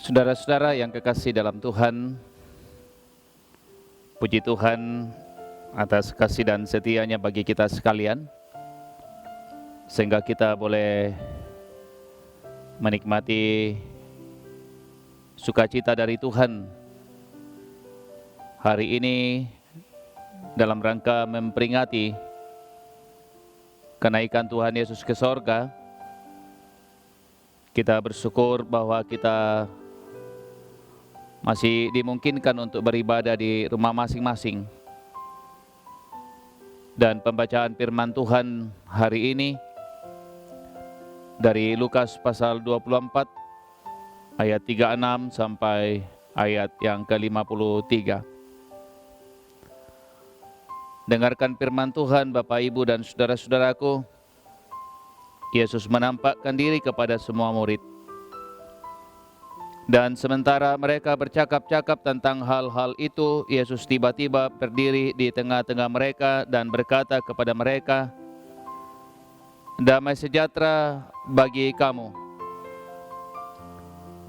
Saudara-saudara yang kekasih dalam Tuhan, puji Tuhan atas kasih dan setianya bagi kita sekalian, sehingga kita boleh menikmati sukacita dari Tuhan hari ini dalam rangka memperingati kenaikan Tuhan Yesus ke sorga. Kita bersyukur bahwa kita masih dimungkinkan untuk beribadah di rumah masing-masing. Dan pembacaan firman Tuhan hari ini dari Lukas pasal 24 ayat 36 sampai ayat yang ke-53. Dengarkan firman Tuhan Bapak, Ibu, dan saudara-saudaraku. Yesus menampakkan diri kepada semua murid. Dan sementara mereka bercakap-cakap tentang hal-hal itu, Yesus tiba-tiba berdiri di tengah-tengah mereka dan berkata kepada mereka, "Damai sejahtera bagi kamu."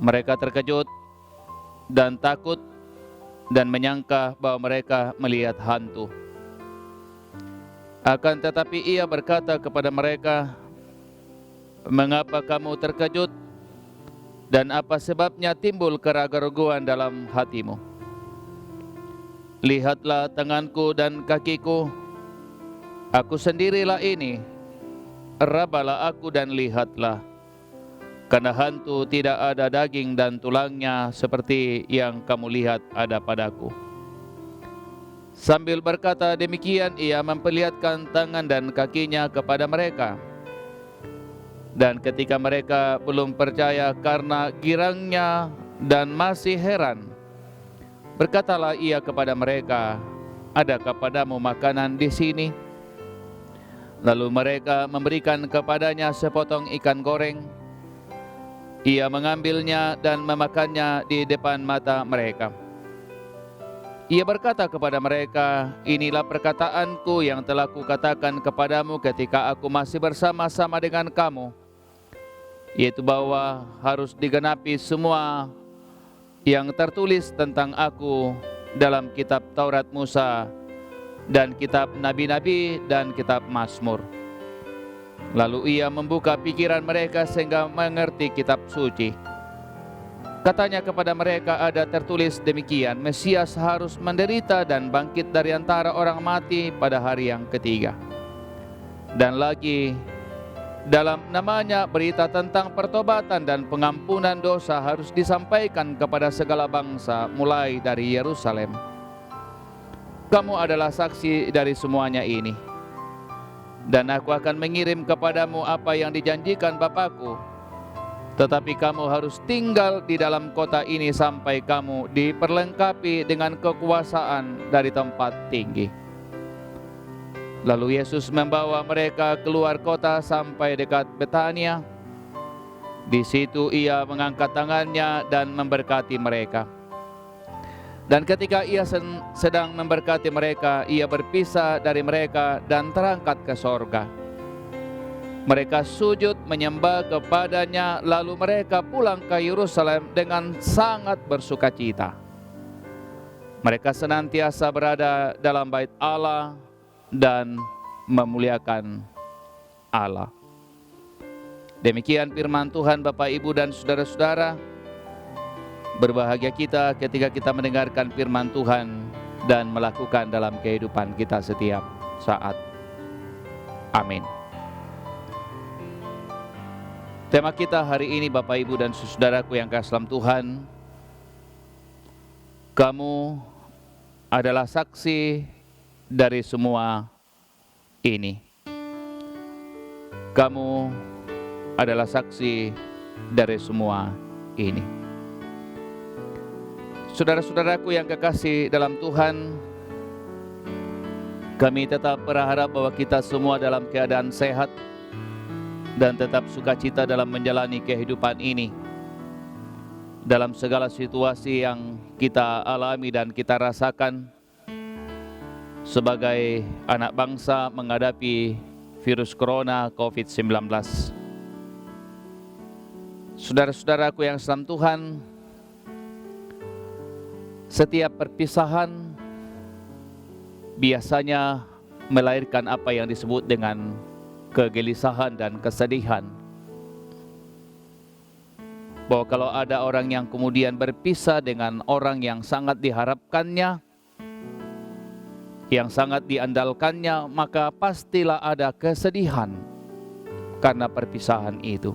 Mereka terkejut dan takut dan menyangka bahwa mereka melihat hantu. Akan tetapi ia berkata kepada mereka, "Mengapa kamu terkejut? Dan apa sebabnya timbul keraguan dalam hatimu? Lihatlah tanganku dan kakiku, aku sendirilah ini. Rabalah aku dan lihatlah, karena hantu tidak ada daging dan tulangnya seperti yang kamu lihat ada padaku." Sambil berkata demikian, ia memperlihatkan tangan dan kakinya kepada mereka. Dan ketika mereka belum percaya karena girangnya dan masih heran, berkatalah ia kepada mereka, "Adakah padamu makanan di sini?" Lalu mereka memberikan kepadanya sepotong ikan goreng. Ia mengambilnya dan memakannya di depan mata mereka. Ia berkata kepada mereka, "Inilah perkataanku yang telah kukatakan kepadamu ketika aku masih bersama-sama dengan kamu, yaitu bahwa harus digenapi semua yang tertulis tentang aku dalam kitab Taurat Musa dan kitab Nabi-Nabi dan kitab Mazmur." Lalu ia membuka pikiran mereka sehingga mengerti kitab suci. Katanya kepada mereka, ada tertulis demikian, Mesias harus menderita dan bangkit dari antara orang mati pada hari yang ketiga. Dan lagi, dalam namanya berita tentang pertobatan dan pengampunan dosa harus disampaikan kepada segala bangsa mulai dari Yerusalem. Kamu adalah saksi dari semuanya ini. Dan aku akan mengirim kepadamu apa yang dijanjikan Bapakku. Tetapi kamu harus tinggal di dalam kota ini sampai kamu diperlengkapi dengan kekuasaan dari tempat tinggi. Lalu Yesus membawa mereka keluar kota sampai dekat Betania. Di situ ia mengangkat tangannya dan memberkati mereka. Dan ketika ia sedang memberkati mereka, ia berpisah dari mereka dan terangkat ke sorga. Mereka sujud menyembah kepadanya, lalu mereka pulang ke Yerusalem dengan sangat bersukacita. Mereka senantiasa berada dalam bait Allah dan memuliakan Allah. Demikian firman Tuhan Bapak, Ibu, dan saudara-saudara. Berbahagia kita ketika kita mendengarkan firman Tuhan dan melakukan dalam kehidupan kita setiap saat. Amin. Tema kita hari ini Bapak, Ibu, dan saudaraku yang kasih dalam Tuhan, kamu adalah saksi dari semua ini. Kamu adalah saksi dari semua ini. Saudara-saudaraku yang kekasih dalam Tuhan, kami tetap berharap bahwa kita semua dalam keadaan sehat dan tetap sukacita dalam menjalani kehidupan ini. Dalam segala situasi yang kita alami dan kita rasakan sebagai anak bangsa menghadapi virus corona COVID-19. Saudara-saudaraku yang dalam Tuhan, Setiap perpisahan biasanya melahirkan apa yang disebut dengan kegelisahan dan kesedihan. Bahwa kalau ada orang yang kemudian berpisah dengan orang yang sangat diharapkannya, yang sangat diandalkannya, maka pastilah ada kesedihan karena perpisahan itu.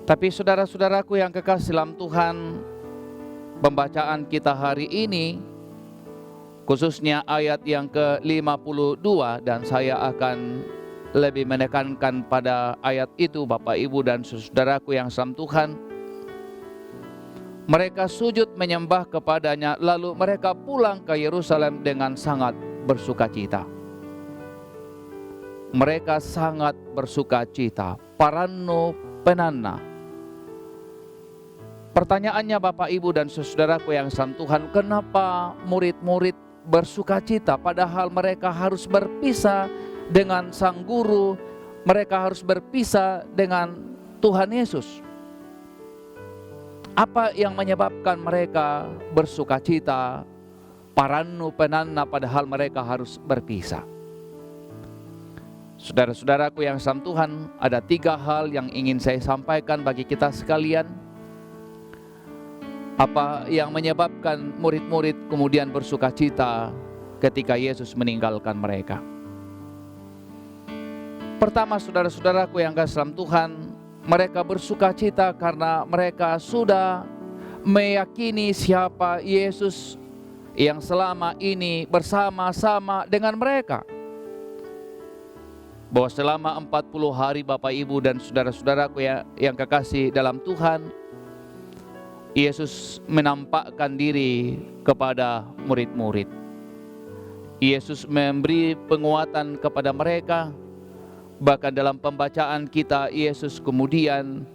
Tapi saudara-saudaraku yang kekasih dalam Tuhan, pembacaan kita hari ini, khususnya ayat yang ke-52, dan saya akan lebih menekankan pada ayat itu, Bapak, Ibu, dan saudaraku yang dalam Tuhan. Mereka sujud menyembah kepadanya, lalu mereka pulang ke Yerusalem dengan sangat bersukacita. Mereka sangat bersukacita, paranno penanna. Pertanyaannya, Bapak, Ibu, dan saudaraku yang dalam Tuhan, kenapa murid-murid bersukacita padahal mereka harus berpisah dengan sang guru, mereka harus berpisah dengan Tuhan Yesus? Apa yang menyebabkan mereka bersukacita, paranno penanna, padahal mereka harus berpisah? Saudara-saudaraku yang dalam Tuhan, ada 3 hal yang ingin saya sampaikan bagi kita sekalian. Apa yang menyebabkan murid-murid kemudian bersukacita ketika Yesus meninggalkan mereka? Pertama, saudara-saudaraku yang kasih dalam Tuhan, mereka bersukacita karena mereka sudah meyakini siapa Yesus yang selama ini bersama-sama dengan mereka. Bahwa selama 40 hari, Bapak, Ibu, dan saudara-saudaraku yang kekasih dalam Tuhan, Yesus menampakkan diri kepada murid-murid. Yesus memberi penguatan kepada mereka. Bahkan dalam pembacaan kita, Yesus kemudian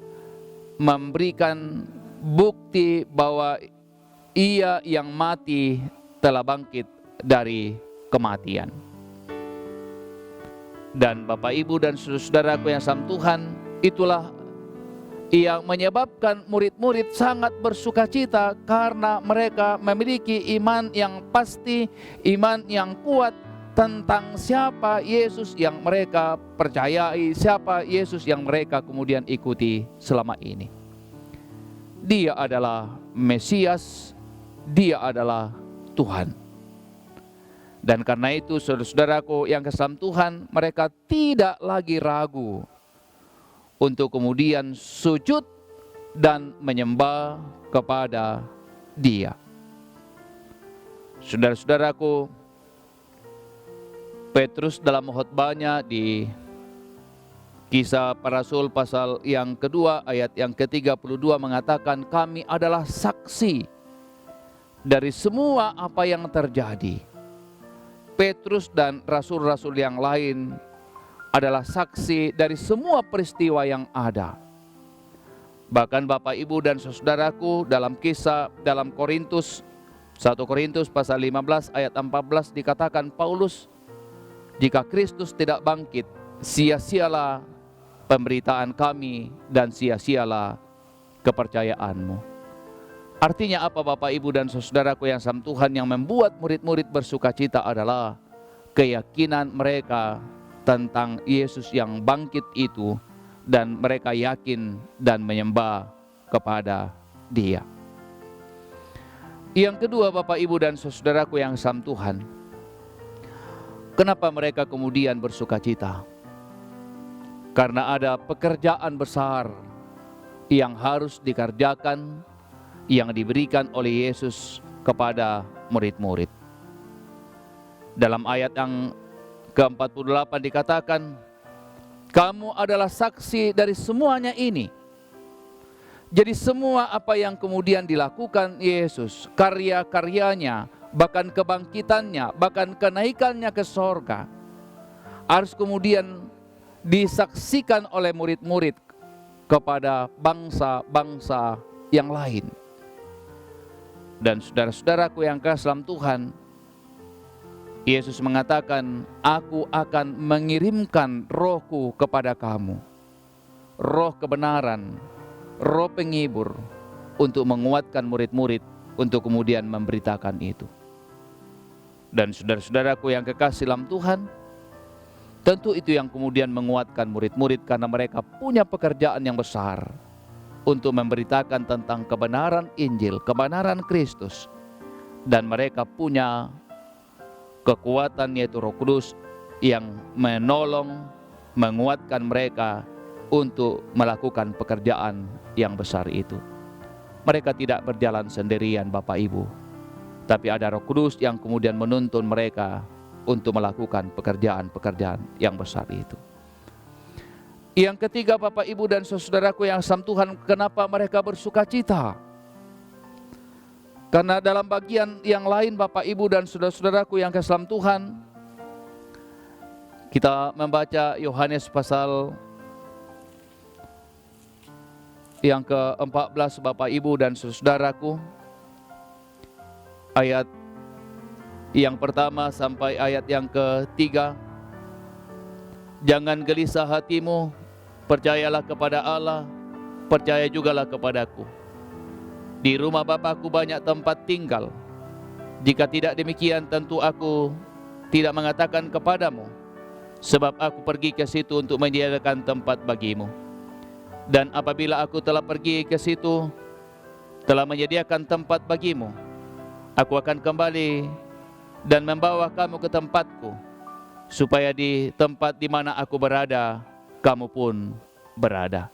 memberikan bukti bahwa Ia yang mati telah bangkit dari kematian. Dan Bapak, Ibu, dan saudara-saudaraku yang dalam Tuhan, itulah yang menyebabkan murid-murid sangat bersukacita karena mereka memiliki iman yang pasti, iman yang kuat tentang siapa Yesus yang mereka percayai, siapa Yesus yang mereka kemudian ikuti selama ini. Dia adalah Mesias, Dia adalah Tuhan. Dan karena itu, saudara-saudaraku yang kasih Tuhan, mereka tidak lagi ragu untuk kemudian sujud dan menyembah kepada Dia. Saudara-saudaraku, Petrus dalam khotbahnya di Kisah Para Rasul pasal yang kedua ayat yang ke-32 mengatakan, kami adalah saksi dari semua apa yang terjadi. Petrus dan rasul-rasul yang lain adalah saksi dari semua peristiwa yang ada. Bahkan Bapak, Ibu, dan saudaraku, dalam kisah dalam Korintus 1 Korintus pasal 15 ayat 14 dikatakan Paulus, jika Kristus tidak bangkit, sia-sialah pemberitaan kami dan sia-sialah kepercayaanmu. Artinya apa, Bapak, Ibu, dan saudaraku yang dalam Tuhan, yang membuat murid-murid bersukacita adalah keyakinan mereka tentang Yesus yang bangkit itu, dan mereka yakin dan menyembah kepada Dia. Yang kedua, Bapak, Ibu, dan saudaraku yang dalam Tuhan, kenapa mereka kemudian bersukacita? Karena ada pekerjaan besar yang harus dikerjakan, yang diberikan oleh Yesus kepada murid-murid. Dalam ayat yang ke-48 dikatakan, kamu adalah saksi dari semuanya ini. Jadi semua apa yang kemudian dilakukan Yesus, karya-karyanya, bahkan kebangkitannya, bahkan kenaikannya ke sorga, harus kemudian disaksikan oleh murid-murid kepada bangsa-bangsa yang lain. Dan saudara-saudaraku yang kasih dalam Tuhan, Yesus mengatakan, aku akan mengirimkan rohku kepada kamu, roh kebenaran, roh penghibur, untuk menguatkan murid-murid untuk kemudian memberitakan itu. Dan saudara-saudaraku yang kekasih dalam Tuhan, tentu itu yang kemudian menguatkan murid-murid karena mereka punya pekerjaan yang besar untuk memberitakan tentang kebenaran Injil, kebenaran Kristus. Dan mereka punya kekuatan yaitu Roh Kudus yang menolong, menguatkan mereka untuk melakukan pekerjaan yang besar itu. Mereka tidak berjalan sendirian Bapak Ibu, tapi ada Roh Kudus yang kemudian menuntun mereka untuk melakukan pekerjaan-pekerjaan yang besar itu. Yang ketiga Bapak Ibu dan saudaraku yang sama Tuhan, kenapa mereka bersuka cita? Karena dalam bagian yang lain Bapak Ibu dan saudara-saudaraku yang kasih Tuhan, kita membaca Yohanes pasal yang ke-14 Bapak Ibu dan saudaraku, ayat yang pertama sampai ayat yang ketiga. Jangan gelisah hatimu, percayalah kepada Allah, percaya jugalah kepadaku. Di rumah Bapakku banyak tempat tinggal. Jika tidak demikian, tentu aku tidak mengatakan kepadamu, sebab aku pergi ke situ untuk menyediakan tempat bagimu. Dan apabila aku telah pergi ke situ, telah menyediakan tempat bagimu, aku akan kembali dan membawa kamu ke tempatku, supaya di tempat di mana aku berada, kamu pun berada.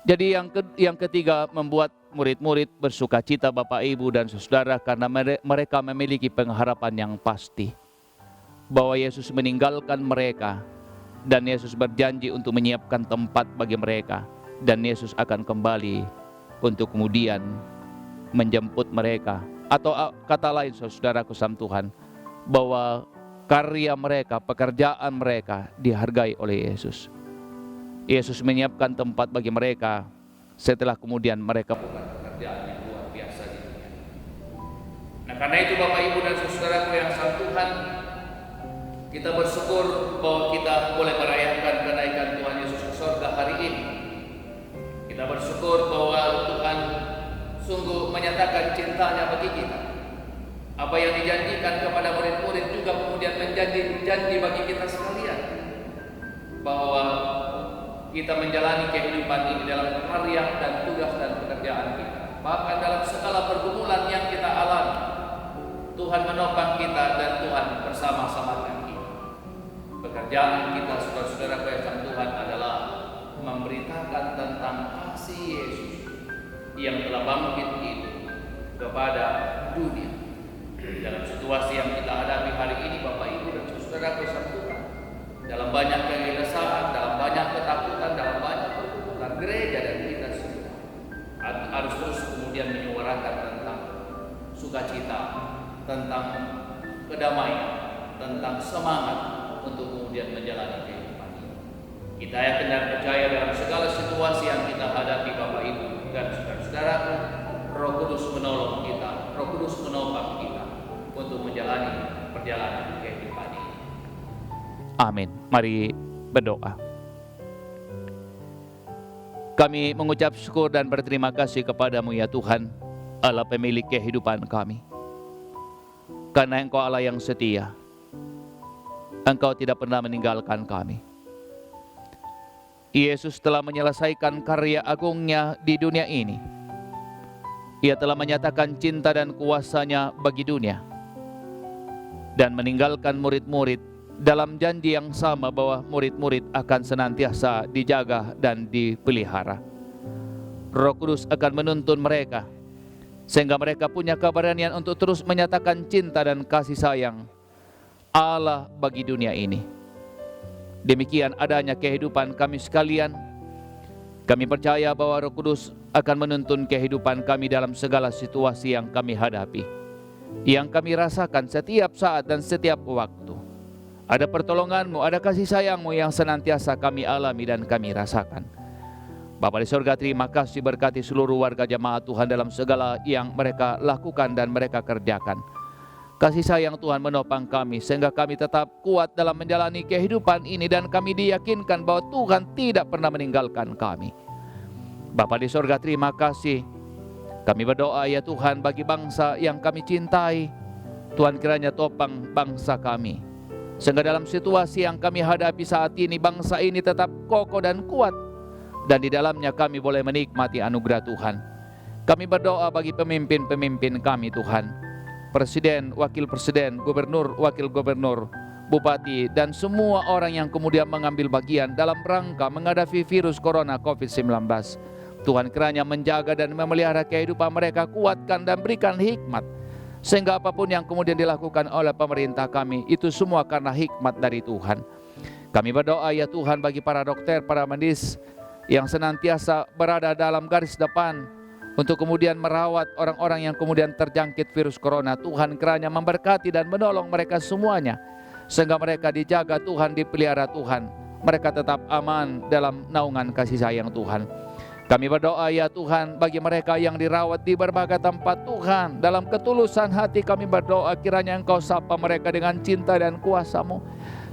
Jadi yang ketiga membuat murid-murid bersuka cita Bapak Ibu dan saudara, karena mereka memiliki pengharapan yang pasti bahwa Yesus meninggalkan mereka dan Yesus berjanji untuk menyiapkan tempat bagi mereka, dan Yesus akan kembali untuk kemudian menjemput mereka. Atau kata lain saudaraku sama Tuhan, bahwa karya mereka, pekerjaan mereka dihargai oleh Yesus. Yesus menyiapkan tempat bagi mereka setelah kemudian mereka melakukan pekerjaan yang luar biasa di dunia. Nah, karena itu Bapak Ibu dan saudaraku yang sama Tuhan, kita bersyukur bahwa kita boleh merayakan kenaikan Tuhan Yesus ke surga hari ini. Kita bersyukur bahwa Tuhan sungguh menyatakan cintanya bagi kita. Apa yang dijanjikan kepada murid-murid juga kemudian menjadi janji bagi kita sekalian, bahwa kita menjalani kehidupan ini dalam karya dan tugas dan pekerjaan kita. Bahkan dalam segala pergumulan yang kita alami, Tuhan menopang kita dan Tuhan bersama-sama dengan kita. Pekerjaan kita saudara-saudara yang Tuhan adalah memberitakan tentang kasih Yesus yang telah bangkit itu kepada dunia. Dalam situasi yang kita hadapi hari ini Bapak Ibu dan saudara Tuhan, dalam banyak kegelisahan, dalam banyak ketakutan, dalam banyak pergumulan, gereja dan kita semua harus terus kemudian menyuarakan tentang sukacita, tentang kedamaian, tentang semangat untuk kemudian menjalani kehidupan ini. Kita yakin dan percaya dalam segala situasi yang kita hadapi Bapak Ibu dan saudara-saudaraku, Roh Kudus menolong kita, Roh Kudus menopang kita untuk menjalani perjalanan kehidupan ini. Amin. Mari berdoa. Kami mengucap syukur dan berterima kasih kepadamu ya Tuhan, Allah pemilik kehidupan kami. Karena Engkau Allah yang setia, Engkau tidak pernah meninggalkan kami. Yesus telah menyelesaikan karya agungnya di dunia ini. Ia telah menyatakan cinta dan kuasanya bagi dunia, dan meninggalkan murid-murid dalam janji yang sama bahwa murid-murid akan senantiasa dijaga dan dipelihara. Roh Kudus akan menuntun mereka sehingga mereka punya keberanian untuk terus menyatakan cinta dan kasih sayang Allah bagi dunia ini. Demikian adanya kehidupan kami sekalian. Kami percaya bahwa Roh Kudus akan menuntun kehidupan kami dalam segala situasi yang kami hadapi, yang kami rasakan setiap saat dan setiap waktu. Ada pertolongan-Mu, ada kasih sayang-Mu yang senantiasa kami alami dan kami rasakan. Bapa di surga, terima kasih, berkati seluruh warga jemaat Tuhan dalam segala yang mereka lakukan dan mereka kerjakan. Kasih sayang Tuhan menopang kami sehingga kami tetap kuat dalam menjalani kehidupan ini, dan kami diyakinkan bahwa Tuhan tidak pernah meninggalkan kami. Bapa di surga, terima kasih Kami berdoa ya Tuhan bagi bangsa yang kami cintai. Tuhan kiranya topang bangsa kami, sehingga dalam situasi yang kami hadapi saat ini, bangsa ini tetap kokoh dan kuat, dan di dalamnya kami boleh menikmati anugerah Tuhan. Kami berdoa bagi pemimpin-pemimpin kami Tuhan, presiden, wakil presiden, gubernur, wakil gubernur, bupati, dan semua orang yang kemudian mengambil bagian dalam rangka menghadapi virus corona COVID-19. Tuhan kiranya menjaga dan memelihara kehidupan mereka, kuatkan dan berikan hikmat, sehingga apapun yang kemudian dilakukan oleh pemerintah kami, itu semua karena hikmat dari Tuhan. Kami berdoa ya Tuhan bagi para dokter, para medis yang senantiasa berada dalam garis depan untuk kemudian merawat orang-orang yang kemudian terjangkit virus corona. Tuhan kiranya memberkati dan menolong mereka semuanya, sehingga mereka dijaga Tuhan, dipelihara Tuhan, mereka tetap aman dalam naungan kasih sayang Tuhan. Kami berdoa ya Tuhan bagi mereka yang dirawat di berbagai tempat Tuhan, dalam ketulusan hati kami berdoa kiranya Engkau sapa mereka dengan cinta dan kuasa-Mu,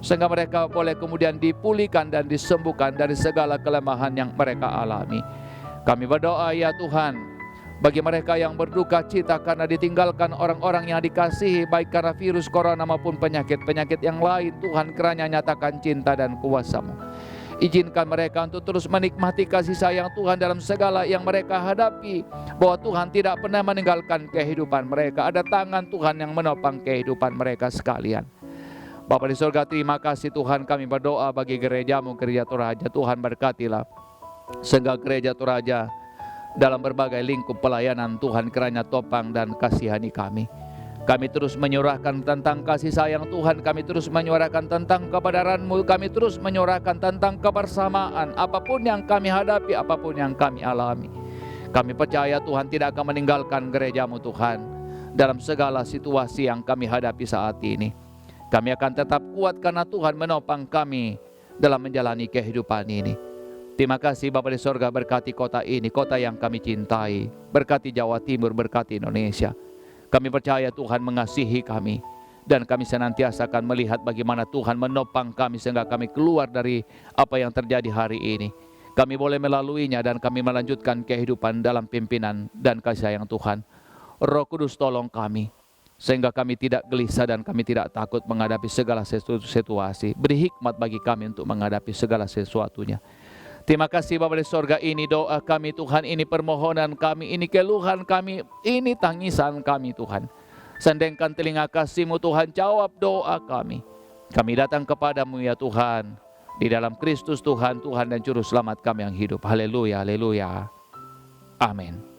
sehingga mereka boleh kemudian dipulihkan dan disembuhkan dari segala kelemahan yang mereka alami. Kami berdoa ya Tuhan bagi mereka yang berduka cita karena ditinggalkan orang-orang yang dikasihi, baik karena virus corona maupun penyakit-penyakit yang lain. Tuhan kiranya nyatakan cinta dan kuasa-Mu. Izinkan mereka untuk terus menikmati kasih sayang Tuhan dalam segala yang mereka hadapi, bahwa Tuhan tidak pernah meninggalkan kehidupan mereka. Ada tangan Tuhan yang menopang kehidupan mereka sekalian. Bapa di surga, terima kasih Tuhan. Kami berdoa bagi gereja-Mu, Gereja Toraja. Tuhan berkatilah sehingga Gereja Toraja dalam berbagai lingkup pelayanan Tuhan kiranya topang dan kasihani kami. Kami terus menyurahkan tentang kasih sayang Tuhan, kami terus menyuarakan tentang kebenaran-Mu, kami terus menyuarakan tentang kebersamaan. Apapun yang kami hadapi, apapun yang kami alami, kami percaya Tuhan tidak akan meninggalkan gereja-Mu Tuhan dalam segala situasi yang kami hadapi saat ini. Kami akan tetap kuat karena Tuhan menopang kami dalam menjalani kehidupan ini. Terima kasih Bapa di sorga, berkati kota ini, kota yang kami cintai, berkati Jawa Timur, berkati Indonesia. Kami percaya Tuhan mengasihi kami, dan kami senantiasa akan melihat bagaimana Tuhan menopang kami sehingga kami keluar dari apa yang terjadi hari ini. Kami boleh melaluinya dan kami melanjutkan kehidupan dalam pimpinan dan kasih sayang Tuhan. Roh Kudus tolong kami, sehingga kami tidak gelisah dan kami tidak takut menghadapi segala situasi. Beri hikmat bagi kami untuk menghadapi segala sesuatunya. Terima kasih Bapa di sorga, ini doa kami Tuhan, ini permohonan kami, ini keluhan kami, ini tangisan kami Tuhan. Sandengkan telinga kasih-Mu Tuhan, jawab doa kami. Kami datang kepadamu ya Tuhan, di dalam Kristus Tuhan, Tuhan dan Juru Selamat kami yang hidup. Haleluya, haleluya. Amin.